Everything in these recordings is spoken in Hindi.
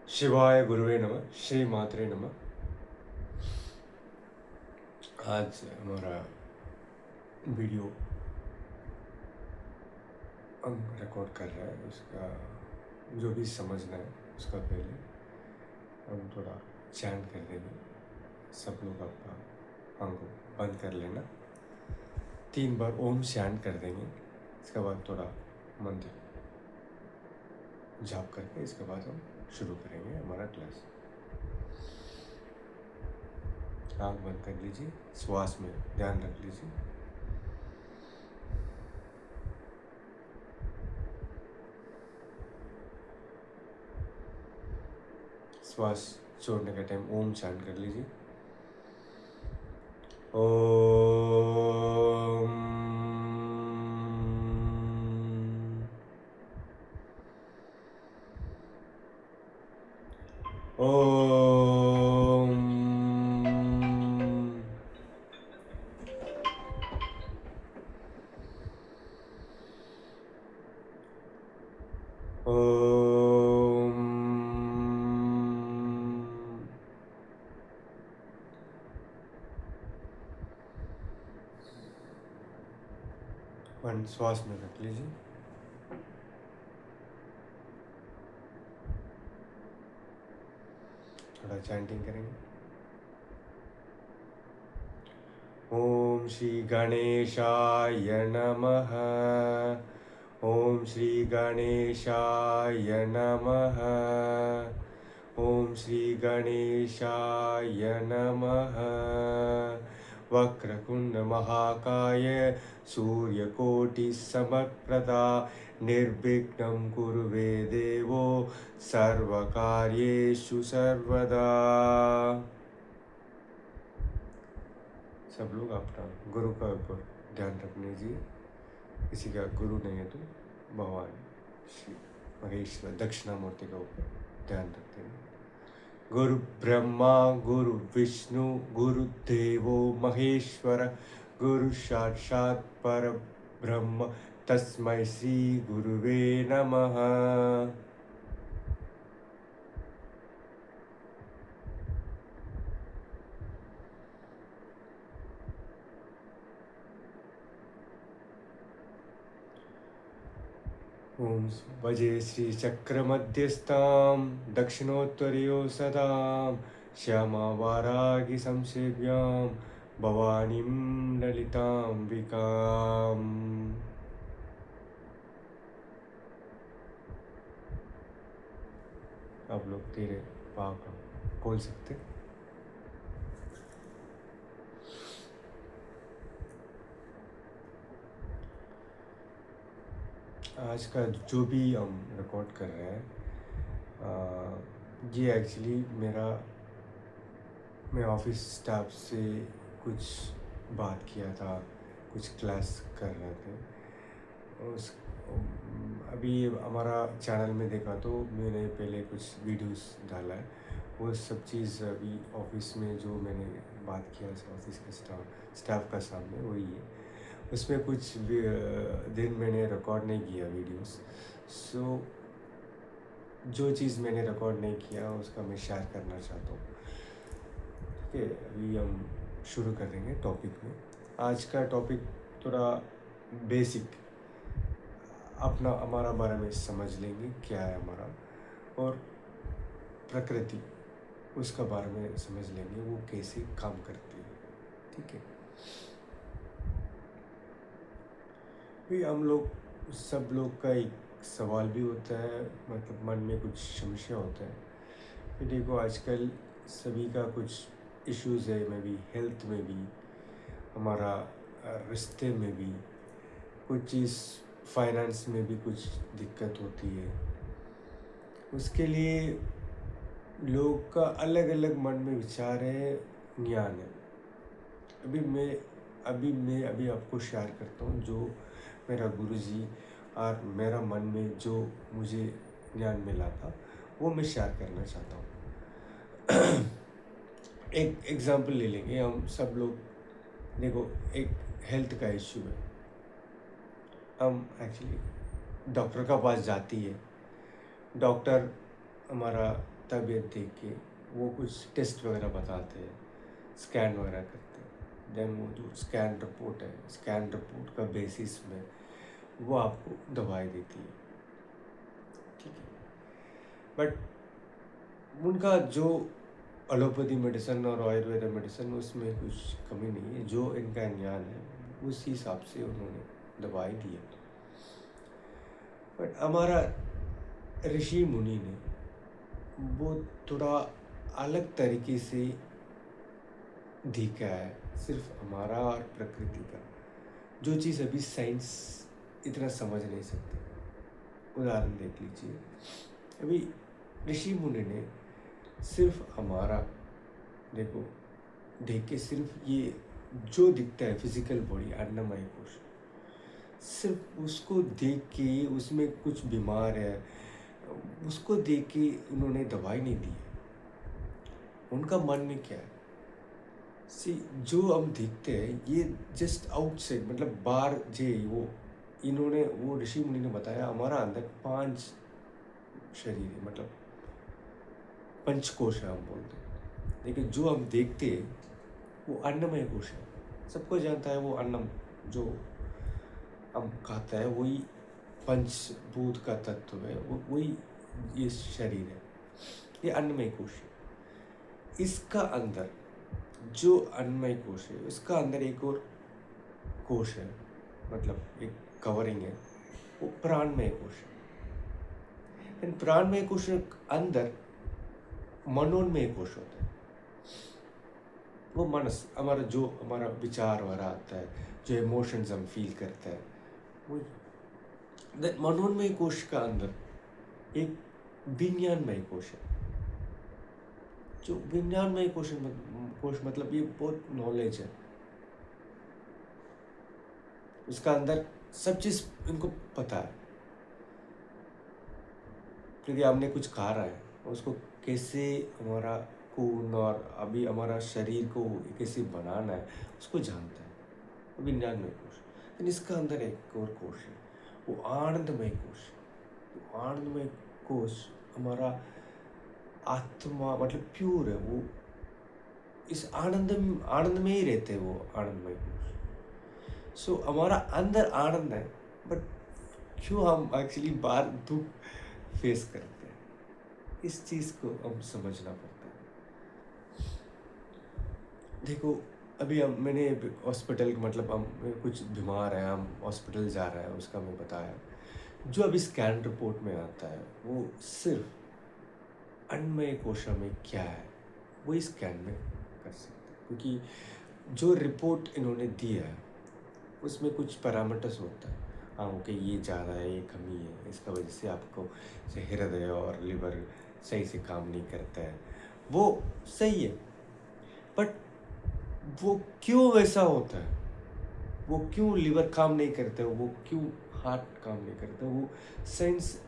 शिवाय गुरुवे नमः, श्री मात्रे नमः। आज हमारा वीडियो हम रिकॉर्ड कर रहे हैं, उसका जो भी समझना है उसका पहले हम थोड़ा चैंट कर देंगे। सब लोग अपना आंख बंद कर लेना, 3 बार ओम चैंट कर देंगे। इसके बाद थोड़ा मंत्र जाप करके इसके बाद हम शुरू करेंगे हमारा क्लास। आंख बंद कर लीजिए, श्वास में ध्यान रख लीजिए। श्वास छोड़ने का टाइम ओम चैंट कर लीजिए। ओम ओम ओम। श्वास में रख लीजिए। थोड़ा चैंटिंग करेंगे। ओम श्री गणेशाय नमः। ओम श्री गणेशाय नमः। ओम श्री गणेशाय नमः। वक्रतुंड महाकाय सूर्यकोटि समप्रभा निर्विघ्नं कुरु मे देवो सर्वकार्येषु सर्वदा। सब लोग अपना गुरु का ऊपर ध्यान रख लीजिए। किसी का गुरु नहीं है तो भगवान श्री महेश्वर दक्षिणामूर्ति का ऊपर ध्यान रखते हैं। गुरु ब्रह्मा गुरु विष्णु गुरु देवो महेश्वर गुरु साक्षात् पर ब्रह्म तस्मै श्री गुरुवे नमः। ओम भजे श्री चक्र मध्यस्थां दक्षिणोत्तरीयो सदां श्यामा वारागी संसेव्यां भवानीं ललिताम्बिकाम्। आप लोग तेरे पाक बोल सकते। आज का जो भी हम रिकॉर्ड कर रहे हैं ये एक्चुअली मैं ऑफिस स्टाफ से कुछ बात किया था, कुछ क्लास कर रहे थे। उस अभी हमारा चैनल में देखा तो मैंने पहले कुछ वीडियोस डाला है। वो सब चीज़ अभी ऑफिस में जो मैंने बात किया ऑफिस के स्टाफ का सामने वही है। उसमें कुछ दिन मैंने रिकॉर्ड नहीं किया वीडियोस। सो जो चीज़ मैंने रिकॉर्ड नहीं किया उसका मैं शेयर करना चाहता हूँ। ठीक है, अभी हम शुरू कर देंगे टॉपिक में। आज का टॉपिक थोड़ा बेसिक अपना हमारा बारे में समझ लेंगे क्या है हमारा, और प्रकृति उसका बारे में समझ लेंगे वो कैसे काम करती है। ठीक है, भी हम लोग सब लोग का एक सवाल भी होता है, मतलब मन में कुछ समस्या होता है कि देखो आजकल सभी का कुछ इश्यूज़ है, में भी हेल्थ में भी, हमारा रिश्ते में भी कुछ चीज़, फाइनेंस में भी कुछ दिक्कत होती है। उसके लिए लोग का अलग अलग मन में विचार है, ज्ञान है। अभी आपको शेयर करता हूँ जो मेरा गुरुजी और मेरा मन में जो मुझे ज्ञान मिला था वो मैं शेयर करना चाहता हूँ। एक एग्जांपल ले लेंगे हम सब लोग। देखो, एक हेल्थ का इश्यू है, हम एक्चुअली डॉक्टर का पास जाती है। डॉक्टर हमारा तबीयत देख के वो कुछ टेस्ट वगैरह बताते हैं, स्कैन वगैरह करते हैं। देन वो जो स्कैन रिपोर्ट है, स्कैन रिपोर्ट का बेसिस में वो आपको दवाई देती है, ठीक है। बट उनका जो एलोपैथी मेडिसिन और आयुर्वेद मेडिसिन, उसमें कुछ कमी नहीं है। जो इनका ज्ञान है उस हिसाब से उन्होंने दवाई दी है। बट हमारा ऋषि मुनि ने वो थोड़ा अलग तरीके से देखा है, सिर्फ हमारा और प्रकृति का, जो चीज़ अभी साइंस इतना समझ नहीं सकते। उदाहरण देख लीजिए, अभी ऋषि मुनि ने सिर्फ हमारा देखो देख के, सिर्फ ये जो दिखता है फिजिकल बॉडी, अन्नमय कोश, सिर्फ उसको देख के उसमें कुछ बीमार है उसको देख के उन्होंने दवाई नहीं दी है। उनका मन में क्या है, सी जो हम देखते हैं ये जस्ट आउटसाइड, मतलब बाहर जे वो इन्होंने वो ऋषि मुनि ने बताया हमारा अंदर 5 शरीर है, मतलब पंचकोश है हम बोलते हैं। लेकिन जो हम देखते हैं वो अन्नमय कोश है। सबको जानता है वो अन्नम जो हम खाता है वही पंचभूत का तत्व है, वो वही ये शरीर है, ये अन्नमय कोश है। इसका अंदर जो अन्नमय कोश है उसका अंदर एक और कोश है, मतलब एक कवरिंग है, वो प्राणमय कोश है। इन प्राणमय कोश के अंदर मनोन्मय कोश होता है। वो मनस हमारा जो हमारा विचार वगैरह आता है, जो इमोशंस हम फील करते हैं, वो मनोन्मय कोश का अंदर एक विज्ञानमय कोश है। जो विज्ञानमय कोश मतलब ये बहुत नॉलेज है, उसका अंदर सब चीज इनको पता है। क्योंकि हमने कुछ खा रहा है, उसको कैसे हमारा खून और अभी हमारा शरीर को कैसे बनाना है उसको जानता है, विज्ञानमय कोश। लेकिन इसका अंदर एक और कोश है, वो आनंदमय कोश है। वो आनंदमय कोश हमारा आत्मा, मतलब प्योर है, वो इस आनंद में ही रहते हैं, वो आनंदमय कोश। सो हमारा अंदर आनंद है, बट क्यों हम एक्चुअली बाहर दुख फेस करते हैं, इस चीज़ को हम समझना पड़ता है। देखो अभी हम मैंने हॉस्पिटल, मतलब हम कुछ बीमार है, हम हॉस्पिटल जा रहे हैं, उसका मैं बताया। जो अभी स्कैन रिपोर्ट में आता है वो सिर्फ अन्नमय कोशा में क्या है वही स्कैन में कर सकते हैं। क्योंकि जो रिपोर्ट इन्होंने दिया है उसमें कुछ पैरामीटर्स होता है, हाँ ओके ये ज़्यादा है, ये कमी है, इसका वजह से आपको से हृदय और लिवर सही से काम नहीं करता है, वो सही है। बट वो क्यों वैसा होता है, वो क्यों लिवर काम नहीं करते, वो क्यों हार्ट काम नहीं करते, वो साइंस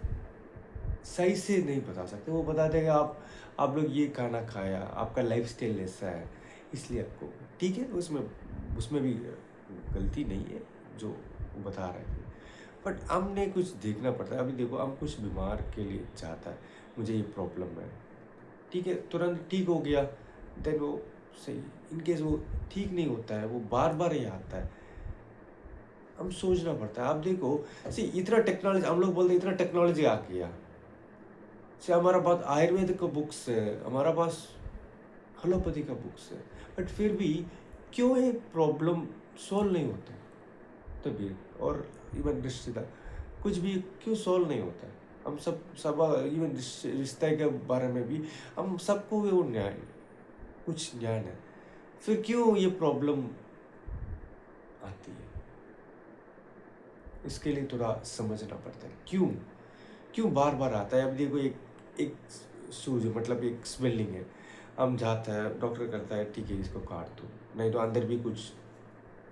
सही से नहीं बता सकते। वो बता देगा आप लोग ये खाना खाया, आपका लाइफस्टाइल ऐसा है, इसलिए आपको ठीक है, उसमें उसमें भी गलती नहीं है जो वो बता रहे थे। बट हमने कुछ देखना पड़ता है। अभी देखो हम कुछ बीमार के लिए चाहता है, मुझे ये प्रॉब्लम है, ठीक है, तुरंत ठीक हो गया, देन वो सही। इनकेस वो ठीक नहीं होता है, वो बार बार ही आता है, हम सोचना पड़ता है। आप देखो सी इतना टेक्नोलॉजी, हम लोग बोलते इतना टेक्नोलॉजी आ गया, से हमारा पास आयुर्वेद का बुक्स है, हमारा पास एलोपैथी का बुक्स है, बट फिर भी क्यों ये प्रॉब्लम सॉल्व नहीं होता है? तबीयत और इवन रिश्तेदार कुछ भी क्यों सॉल्व नहीं होता है? हम सब इवन रिश्ते के बारे में भी हम सबको वो न्याय कुछ ज्ञान है, फिर क्यों ये प्रॉब्लम आती है? इसके लिए थोड़ा समझना पड़ता है, क्यों क्यों बार बार आता है। अब देखो एक एक सूज, मतलब एक स्वेलिंग है, हम जाता है, डॉक्टर करता है ठीक है इसको काट दो, नहीं तो अंदर भी कुछ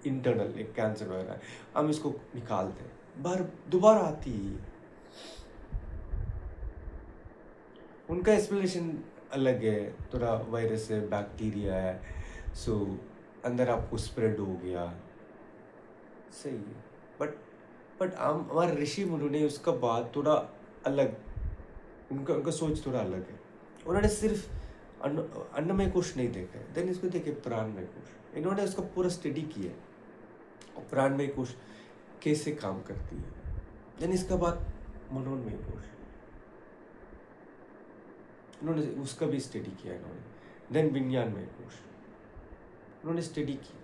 इंटरनल एक कैंसर वगैरह है, हम इसको निकालते हैं, बार दोबारा आती है। उनका एक्सप्लेनेशन अलग है, थोड़ा वायरस है, बैक्टीरिया है, सो अंदर आपको स्प्रेड हो गया, सही है। बट हम हमारे ऋषि मुनि ने उसका बात थोड़ा अलग, उनका उनका सोच थोड़ा अलग है। उन्होंने सिर्फ अन्नमय कोश नहीं देखा है, देन इसको देखे प्राणमय कोश, इन्होंने उसका पूरा स्टडी किया और प्राणमय कोश कैसे काम करती है, देन इसका बाद मनोन्मय कोश, इन्होंने उसका भी स्टडी किया इन्होंने, देन विज्ञानमय कोश उन्होंने स्टडी की।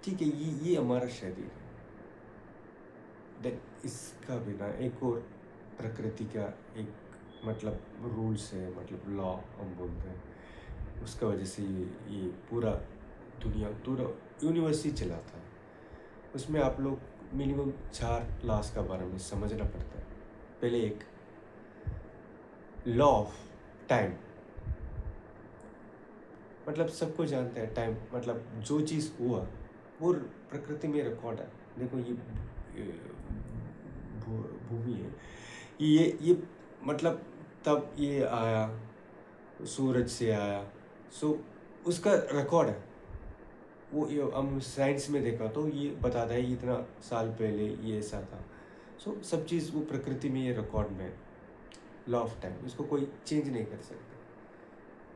ठीक है, ये हमारा शरीर है, देन इसका बिना एक और प्रकृति का एक मतलब रूल्स है, मतलब लॉ हम बोलते हैं, उसका वजह से ये पूरा दुनिया पूरा यूनिवर्स ही चलाता है। उसमें आप लोग मिनिमम 4 लॉस का बारे में समझना पड़ता है। पहले एक लॉ ऑफ टाइम, मतलब सबको जानते हैं टाइम मतलब जो चीज़ हुआ वो प्रकृति में रिकॉर्ड है। देखो ये भूमि है, ये मतलब तब ये आया, सूरज से आया, सो उसका रिकॉर्ड है। वो ये हम साइंस में देखा तो ये बताता है इतना साल पहले ये ऐसा था। सो सब चीज़ वो प्रकृति में ये रिकॉर्ड में, लॉ ऑफ टाइम, इसको कोई चेंज नहीं कर सकता,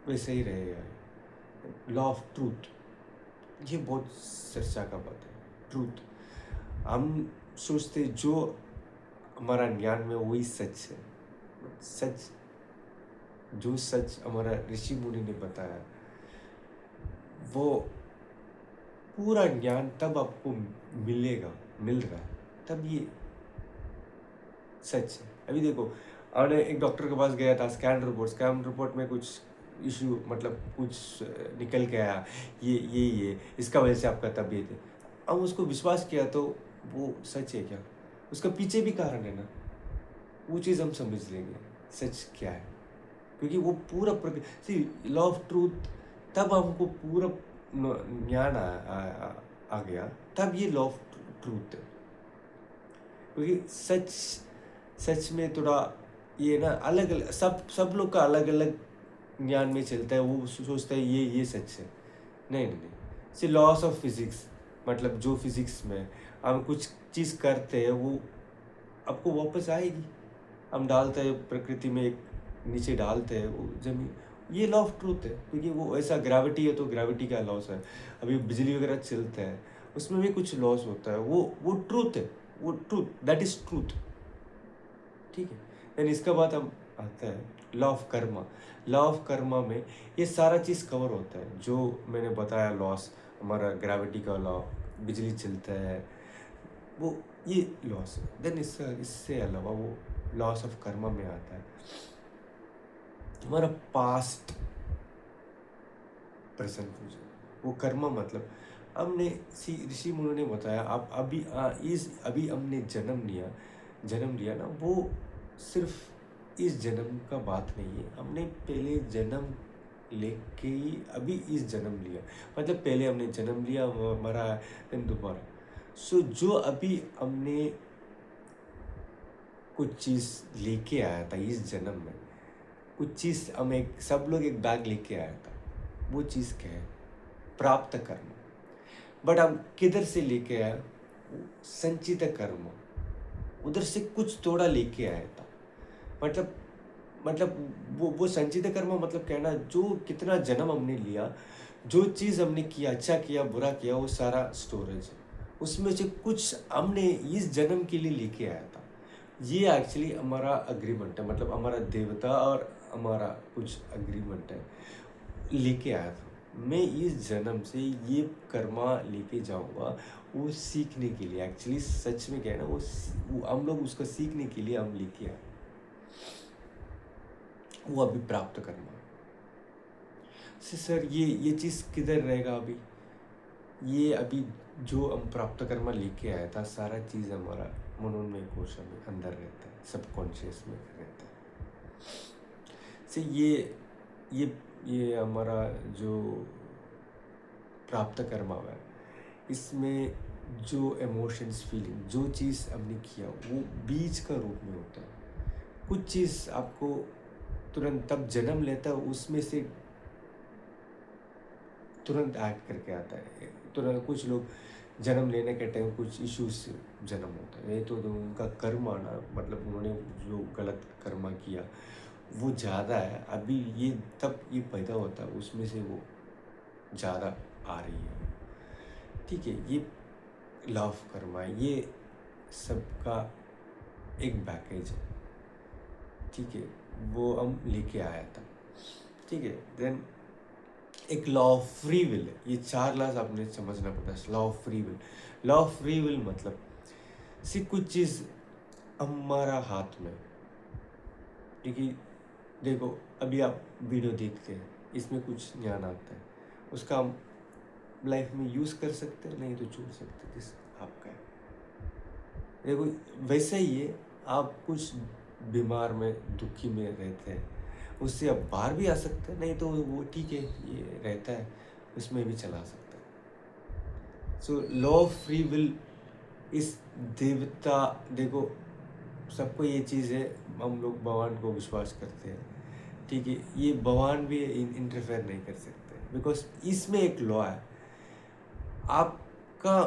वैसे ही रहेगा। लॉ ऑफ ट्रूथ, ये बहुत चर्चा का बात है। ट्रूथ, हम सोचते जो हमारा ज्ञान में वही सच है, सच जो सच हमारा ऋषि मुनि ने बताया वो पूरा ज्ञान तब आपको मिल रहा है, तब ये सच है। अभी देखो, हमने एक डॉक्टर के पास गया था, स्कैन रिपोर्ट में कुछ इशू मतलब कुछ निकल के आया, ये इसका वजह से आपका तबीयत है। हम उसको विश्वास किया तो वो सच है क्या? उसका पीछे भी कारण है ना, वो चीज़ हम समझ लेंगे सच क्या है, क्योंकि वो पूरा लॉ ऑफ ट्रूथ, तब हमको पूरा ज्ञान आ गया, तब ये लॉ ऑफ ट्रूथ है। क्योंकि सच में थोड़ा ये ना अलग अलग सब लोग का अलग अलग ज्ञान में चलता है। वो सोचता है ये सच है, नहीं। लॉस ऑफ फिजिक्स, मतलब जो फिजिक्स में हम कुछ चीज़ करते हैं वो आपको वापस आएगी। हम डालते हैं प्रकृति में, एक नीचे डालते हैं वो जमीन, ये लॉ ऑफ ट्रूथ है। क्योंकि वो ऐसा ग्रेविटी है तो ग्रेविटी का लॉस है। अभी बिजली वगैरह चलता है उसमें भी कुछ लॉस होता है, वो ट्रूथ है, वो ट्रूथ, दैट इज ट्रूथ। ठीक है, देन इसका बाद हम आता है law of Karma. Law of Karma में ये सारा चीज़ कवर होता है जो मैंने बताया, लॉस, हमारा ग्रेविटी का लॉ, बिजली चलता है, वो ये लॉस है। देन इससे अलावा वो लॉस ऑफ कर्मा में आता है हमारा पास्ट प्रेजेंट फ्यूचर। वो कर्मा मतलब हमने ऋषि मुनि ने बताया, आप अभी हमने जन्म लिया ना, वो सिर्फ इस जन्म का बात नहीं है। हमने पहले जन्म लेके ही अभी इस जन्म लिया, मतलब पहले हमने जन्म लिया, मरा, देन दोबारा। सो जो अभी हमने कुछ चीज़ लेके आया था इस जन्म में, कुछ चीज़ सब लोग एक बैग लेके आया था, वो चीज़ क्या है? प्राप्त कर्म। बट हम किधर से लेके आया? संचित कर्म, उधर से कुछ थोड़ा लेके आया था। मतलब वो संचित कर्म मतलब कहना, जो कितना जन्म हमने लिया, जो चीज़ हमने किया, अच्छा किया बुरा किया, वो सारा स्टोरेज है। उसमें से कुछ हमने इस जन्म के लिए लेके आया था। ये एक्चुअली हमारा अग्रीमेंट है, मतलब हमारा देवता और हमारा कुछ अग्रीमेंट है, लेके आया था। मैं इस जन्म से ये कर्मा लेके जाऊंगा, वो सीखने के लिए। एक्चुअली सच में क्या है ना, वो हम लोग उसका सीखने के लिए हम लेके आए, वो अभी प्राप्त करना। सर ये चीज़ किधर रहेगा अभी? ये अभी जो हम प्राप्त कर्मा लेके आया था, सारा चीज़ हमारा मनोन्मय कोश में अंदर रहता है, सबकॉन्शियस में रहता है। से ये हमारा जो प्राप्त कर्मा है, इसमें जो इमोशंस, फीलिंग, जो चीज़ हमने किया वो बीज का रूप में होता है। कुछ चीज़ आपको तुरंत तब जन्म लेता है, उसमें से तुरंत एक्ट करके आता है तुरंत। कुछ लोग जन्म लेने के टाइम कुछ इश्यूज से जन्म होता है, ये तो उनका कर्म आना, मतलब उन्होंने जो गलत कर्मा किया वो ज़्यादा है अभी, ये तब ये पैदा होता है उसमें से वो ज़्यादा आ रही है। ठीक है, ये लॉ ऑफ कर्मा है, ये सबका एक पैकेज है। ठीक है, वो हम लेके आया था। ठीक है, देन एक लॉ ऑफ फ्री विल है। ये 4 लॉज आपने समझना पड़ता है। Law of free will, law of free will मतलब सिर्फ कुछ चीज़ हमारा हाथ में। ठीक है, देखो अभी आप वीडियो देखते हैं, इसमें कुछ ज्ञान आता है, उसका हम लाइफ में यूज़ कर सकते हैं, नहीं तो छोड़ सकते हैं, जिस आपका है। देखो वैसे ही है, आप कुछ बीमार में दुखी में रहते हैं, उससे आप बाहर भी आ सकते हैं, नहीं तो वो ठीक है ये रहता है, उसमें भी चला सकता है। So law of free will इस देवता, देखो सबको ये चीज़ है, हम लोग भगवान को विश्वास करते हैं। ठीक है, ये भगवान भी इंटरफेयर नहीं कर सकते, बिकॉज इसमें एक लॉ है। आपका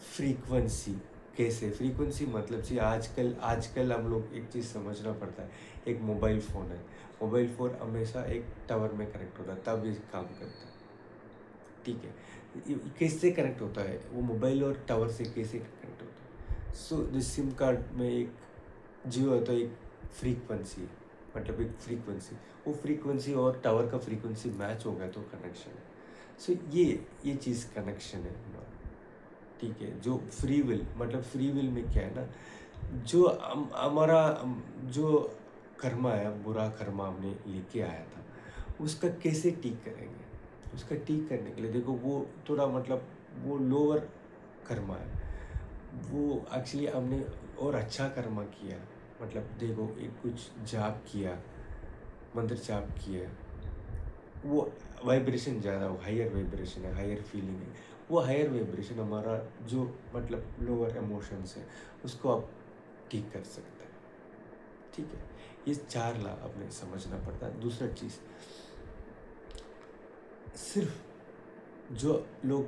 फ्रीक्वेंसी कैसे, फ्रीक्वेंसी मतलब जी आजकल आजकल हम लोग एक चीज़ समझना पड़ता है। एक मोबाइल फ़ोन है, मोबाइल फ़ोन हमेशा एक टावर में कनेक्ट होता है, तब ये काम करता है। ठीक है, कैसे कनेक्ट होता है वो मोबाइल और टावर से, कैसे कनेक्ट होता है? सो जो सिम कार्ड में एक जियो है तो एक फ्रीक्वेंसी, मतलब एक फ्रीक्वेंसी, वो फ्रीक्वेंसी और टावर का फ्रीक्वेंसी मैच हो गया तो कनेक्शन है। सो ये चीज़ कनेक्शन है हमारा। ठीक है, जो फ्री विल मतलब फ्री विल में क्या है ना, जो हमारा जो कर्मा है, बुरा कर्मा हमने लेके आया था, उसका कैसे ठीक करेंगे? उसका ठीक करने के लिए देखो वो थोड़ा मतलब वो लोअर कर्मा है, वो एक्चुअली हमने और अच्छा कर्मा किया। मतलब देखो एक कुछ जाप किया, मंत्र जाप किया, वो वाइब्रेशन ज़्यादा हो, हायर वाइब्रेशन है, हायर फीलिंग है। वो हायर वाइब्रेशन हमारा जो मतलब लोअर इमोशंस है उसको आप ठीक कर सकते हैं। ठीक है, ये 4 ला अपने समझना पड़ता है। दूसरा चीज़, सिर्फ जो लोग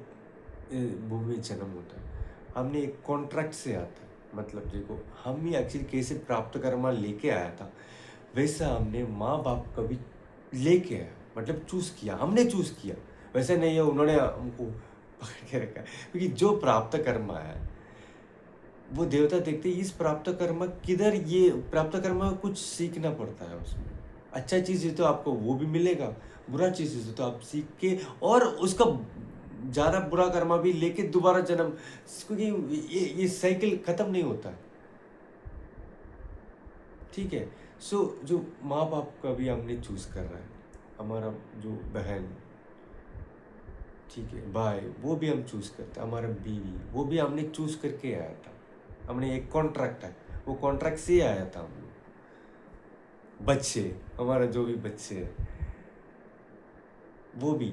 भूमि में जन्म होता है, हमने एक कॉन्ट्रैक्ट से आता है। मतलब देखो हम ही एक्चुअली कैसे प्राप्त कर्मा लेके आया था, वैसा हमने माँ बाप कभी लेके आया, मतलब चूज किया, हमने चूज किया। वैसे नहीं है उन्होंने हमको पकड़ के रखा है, क्योंकि जो प्राप्त कर्मा है वो देवता देखते हैं इस प्राप्त कर्म किधर, ये प्राप्त कर्म में कुछ सीखना पड़ता है उसमें। अच्छा चीज़ है तो आपको वो भी मिलेगा, बुरा चीज़ है तो आप सीख के और उसका ज़्यादा बुरा कर्मा भी लेके दोबारा जन्म, क्योंकि ये साइकिल खत्म नहीं होता है। ठीक है, सो जो माँ बाप का भी हमने चूज कर रहा है, हमारा जो बहन, ठीक है भाई, वो भी हम चूज करते हैं, हमारा बीवी वो भी हमने चूज करके आया था। हमने एक कॉन्ट्रैक्ट है, वो कॉन्ट्रैक्ट से आया था हम लोग। बच्चे, हमारा जो भी बच्चे है वो भी,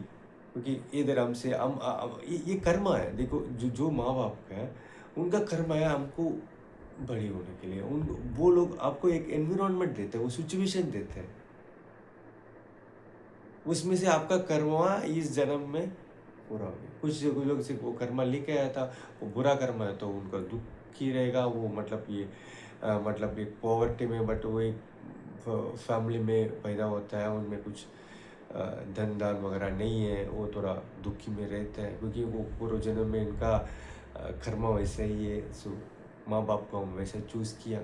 क्योंकि इधर हमसे ये कर्मा है। देखो जो जो माँ बाप का है उनका कर्मा है हमको बड़ी होने के लिए, उन वो लोग आपको एक एनवायरनमेंट देते हैं, वो सिचुएशन देते हैं, उसमें से आपका कर्मा इस जन्म में पूरा हो गया। कुछ लोग से वो कर्मा लेके आया था, वो बुरा कर्मा है तो उनका दुख ही रहेगा। वो मतलब ये मतलब एक पॉवर्टी में, बट वो एक फैमिली में पैदा होता है, उनमें कुछ धन दान वगैरह नहीं है, वो थोड़ा दुखी में रहते हैं, क्योंकि वो पूर्व जन्म में इनका कर्मा वैसा ही है। सो माँ बाप को हम वैसे चूज़ किया,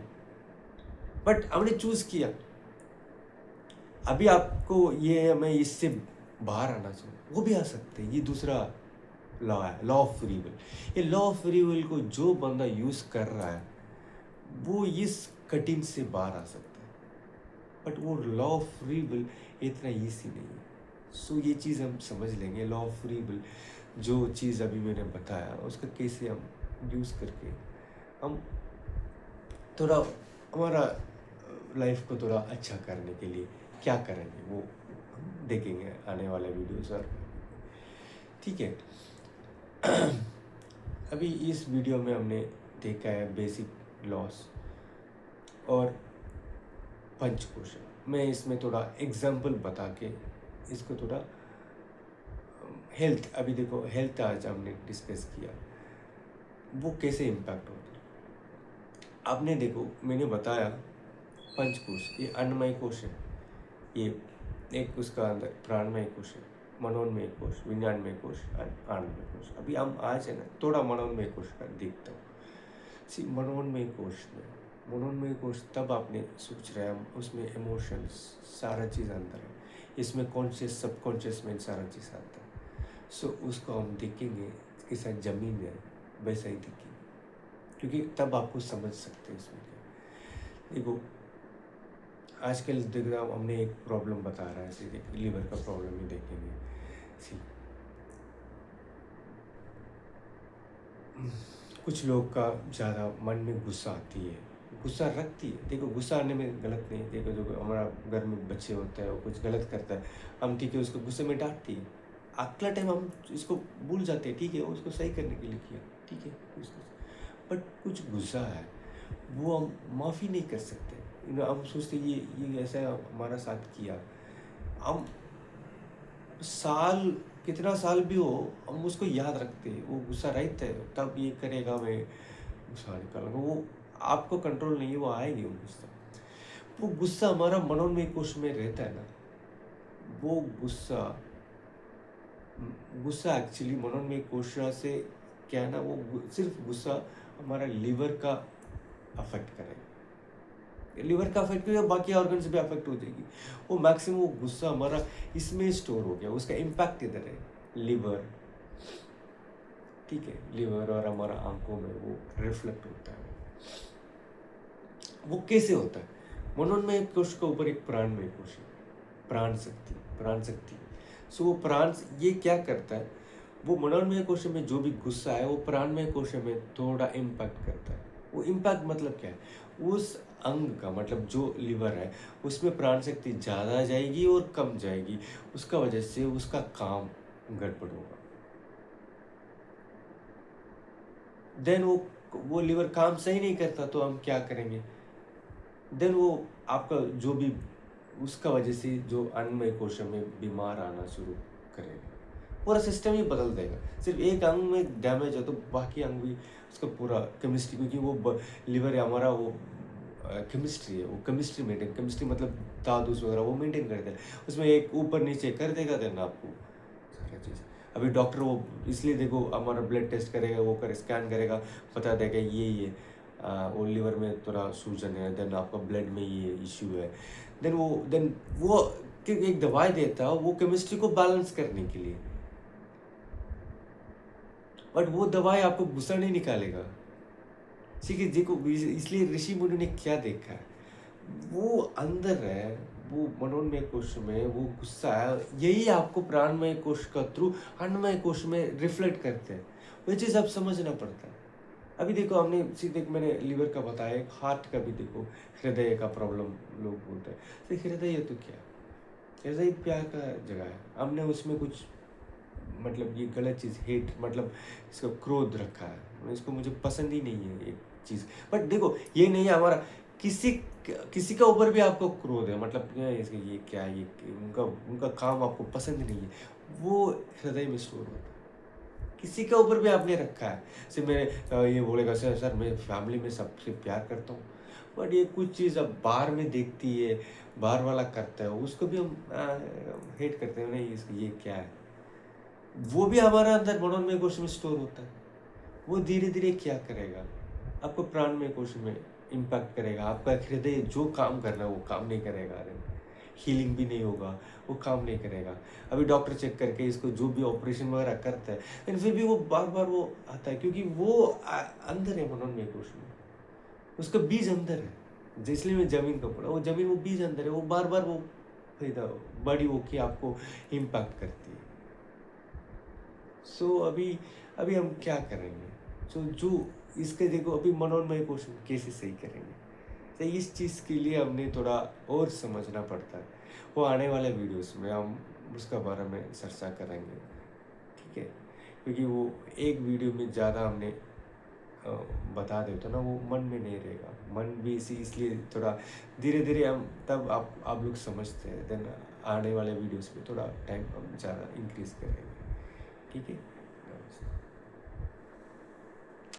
बट हमने चूज़ किया। अभी आपको ये मैं इससे बाहर आना चाहूँ, वो भी आ सकते हैं। ये दूसरा लॉ है, लॉ ऑफ फ्री विल। ये लॉ ऑफ फ्री विल को जो बंदा यूज़ कर रहा है वो इस कठिन से बाहर आ सकता है, बट वो लॉ ऑफ फ्री विल इतना ईजी नहीं है। सो ये चीज़ हम समझ लेंगे, लॉ ऑफ फ्री विल जो चीज़ अभी मैंने बताया उसका कैसे हम यूज़ करके हम थोड़ा हमारा लाइफ को थोड़ा अच्छा करने के लिए क्या करेंगे वो हम देखेंगे आने वाले वीडियोस। और ठीक है, अभी इस वीडियो में हमने देखा है बेसिक लॉस और पंचकोश। मैं इसमें थोड़ा एग्जाम्पल बता के इसको थोड़ा हेल्थ, अभी देखो हेल्थ आज हमने डिस्कस किया, वो कैसे इम्पैक्ट होता है। आपने देखो मैंने बताया पंचकोश, ये अन्नमय कोश है, ये एक उसका अंदर प्राणमय कोश है, मनोन्मय कोश, विज्ञानमय कोश, आनंदमय कोश। अभी हम आज है ना थोड़ा मनोन्मय कोश का देखता हूँ। सी मनोन्मय कोश में, मनोन्मय कोश तब आपने सोच रहे हैं, हम उसमें इमोशंस सारा चीज़ अंदर है, इसमें कॉन्शियस सबकॉन्शियस में सारा चीज़ आता है। सो उसको हम देखेंगे कैसा जमीन है वैसा ही देखेंगे, क्योंकि तब आपको समझ सकते हैं इसमें क्या। देखो आजकल देख रहा हूँ, हमने एक प्रॉब्लम बता रहा है, सीधे लीवर का प्रॉब्लम ही देखेंगे। सी कुछ लोग का ज़्यादा मन में गुस्सा आती है, गुस्सा रखती है। देखो गुस्सा आने में गलत नहीं है। देखो जो हमारा घर में बच्चे होते हैं वो कुछ गलत करता है, हम ठीक है उसको गुस्से में डांटती है, अगला टाइम हम इसको भूल जाते हैं, ठीक है उसको सही करने के लिए किया, ठीक है उसको। बट कुछ गुस्सा है वो हम माफ़ी नहीं कर सकते। हम सोचते ये ऐसा हमारा साथ किया, हम साल कितना साल भी हो हम उसको याद रखते हैं, वो गुस्सा रहता है तब ये करेगा, मैं गुस्सा निकालूंगा, वो आपको कंट्रोल नहीं है, वो आएगी वो गुस्सा। वो गुस्सा हमारा मनोन्मय कोश में रहता है ना, वो गुस्सा गुस्सा एक्चुअली मनोन्मय कोश से क्या है ना, वो सिर्फ गुस्सा हमारा लीवर का अफेक्ट करेगा, लीवर का अफेक्ट करेगा, बाकी ऑर्गन से भी अफेक्ट हो जाएगी। वो मैक्सिमम वो गुस्सा हमारा इसमें स्टोर हो गया, उसका इम्पैक्ट इधर है लीवर, ठीक है लीवर और हमारा आंखों में वो रिफ्लेक्ट होता है। वो कैसे होता है, मनोन्मय कोश के ऊपर एक प्राणमय कोश है, प्राण शक्ति, प्राण शक्ति। सो वो प्राण ये क्या करता है, वो मनोन्मय कोश में जो भी गुस्सा है वो प्राणमय कोश में थोड़ा इम्पैक्ट करता है। वो इम्पैक्ट मतलब क्या है, उस अंग का मतलब जो लीवर है उसमें प्राण शक्ति ज़्यादा जाएगी और कम जाएगी, उसका वजह से उसका काम गड़बड़ होगा। देन वो लीवर काम सही नहीं करता तो हम क्या करेंगे, देन वो आपका जो भी उसका वजह से जो अन्नमय कोश में बीमार आना शुरू करेगा, पूरा सिस्टम ही बदल देगा। सिर्फ एक अंग में डैमेज है तो बाकी अंग भी उसका पूरा केमिस्ट्री, क्योंकि वो लीवर है हमारा, वो केमिस्ट्री है, वो केमिस्ट्री मेंटेन, केमिस्ट्री मतलब दादूस वगैरह वो मेंटेन करता है, उसमें एक ऊपर नीचे कर देगा देना आपको सारा चीज़। अभी डॉक्टर वो इसलिए देखो हमारा ब्लड टेस्ट करेगा, वो कर स्कैन करेगा, बता देगा ये वो लीवर में थोड़ा सूजन है, देन आपका ब्लड में ये इश्यू है, देन वो एक दवाई देता है वो केमिस्ट्री को बैलेंस करने के लिए, बट वो दवाई आपको गुस्सा नहीं निकालेगा। ठीक है देखो इसलिए ऋषि मुनि ने क्या देखा है, वो अंदर है, वो मनोन्मय कोश में वो गुस्सा है, यही आपको प्राणमय कोश का थ्रू अन्नमय कोश में रिफ्लेक्ट करते हैं, वो चीज़ आप समझना पड़ता है। अभी देखो हमने सीधे मैंने लीवर का बताया, एक हार्ट का भी देखो, हृदय का प्रॉब्लम लोग बोलते हैं, तो हृदय तो क्या, हृदय प्यार का जगह है, हमने उसमें कुछ मतलब ये गलत चीज़ हेट मतलब इसका क्रोध रखा है, इसको मुझे पसंद ही नहीं है एक चीज़। बट देखो ये नहीं है हमारा, किसी किसी का ऊपर भी आपको क्रोध है, मतलब इसका ये क्या ये उनका उनका काम आपको पसंद नहीं है, वो हृदय में स्टोर होता है। किसी के ऊपर भी आपने रखा है, सिर्फ मेरे ये बोलेगा सर मैं फैमिली में सबसे प्यार करता हूँ, बट ये कुछ चीज़ अब बाहर में देखती है, बाहर वाला करता है उसको भी हम हेट करते हैं, नहीं इसका ये क्या है, वो भी हमारा अंदर मनोन्मय कोश में स्टोर होता है। वो धीरे धीरे क्या करेगा, आपको प्राणमय कोश में इम्पैक्ट करेगा, आपका हृदय जो काम करना है वो काम नहीं करेगा, हीलिंग भी नहीं होगा, वो काम नहीं करेगा। अभी डॉक्टर चेक करके इसको जो भी ऑपरेशन वगैरह करता है, लेकिन फिर भी वो बार बार वो आता है, क्योंकि वो अंदर है मनोन्मय कोश में, उसका बीज अंदर है, इसलिए मैं जमीन का पढ़ा, वो जमीन वो बीज अंदर है, वो बार बार वो बड़ी होके आपको इम्पैक्ट करती है। सो अभी अभी हम क्या करेंगे, सो जो इसके देखो अभी मनोन्मय कोश कैसे सही करेंगे, तो इस चीज़ के लिए हमने थोड़ा और समझना पड़ता है, वो आने वाले वीडियोस में हम उसका बारे में चर्चा करेंगे, ठीक है, क्योंकि वो एक वीडियो में ज़्यादा हमने बता दे तो ना वो मन में नहीं रहेगा, मन भी इसलिए थोड़ा धीरे धीरे हम तब आप लोग समझते हैं, देन आने वाले वीडियोस में थोड़ा टाइम हम ज़्यादा इंक्रीज करेंगे, ठीक है।